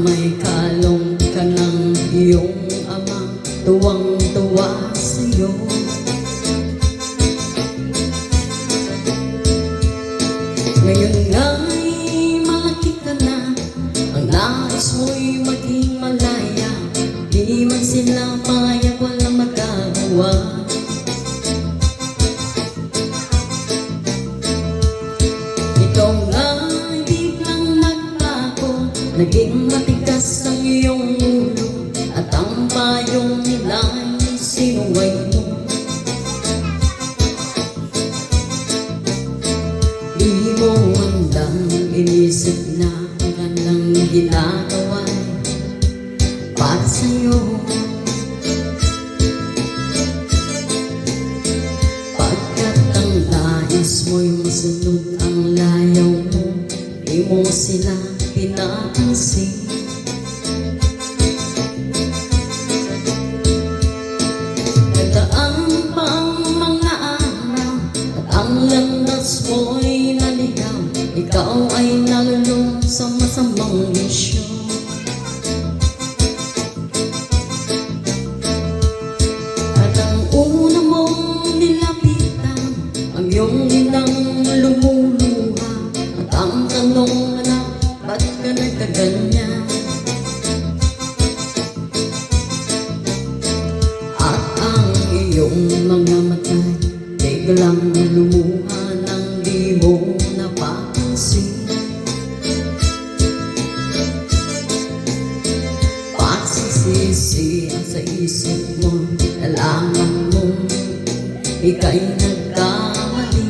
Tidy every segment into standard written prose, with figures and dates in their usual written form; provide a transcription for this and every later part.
may kalong ka ng iyong ama, tuwang-tuwa sa'yo. Ngayon nga'y malaki ka na, ang nais mo'y maging malaya. Di man sila payag, walang magagawa. Ikaw nga'y biglang nagbago, naging matigas ang iyong ulo, at ang payong nila'y sinuway mo. Di mo handang inisip na ang kanilang ginagawa'y para sa'yo. Pagkat ang nais mo'y masunod ang layaw mo, di mo sila pinapansin. Nagdaan pa ang mga araw at ang landas mo'y naligaw. Ikaw ay nalulong sa masamang bisyo. At ang una mong nilapitan, ang iyong inang lumuluha. At ang tanong, anak, ba't ka nagkaganyan? At ang iyong mga mata'y biglang lumuha nang di mo napapansin. Pagsisisi sa isip mo, nalaman mo ika'y nagkamali.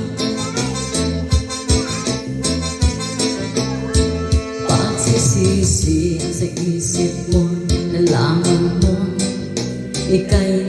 Pagsisisi sa isip mo, nalaman mo ika'y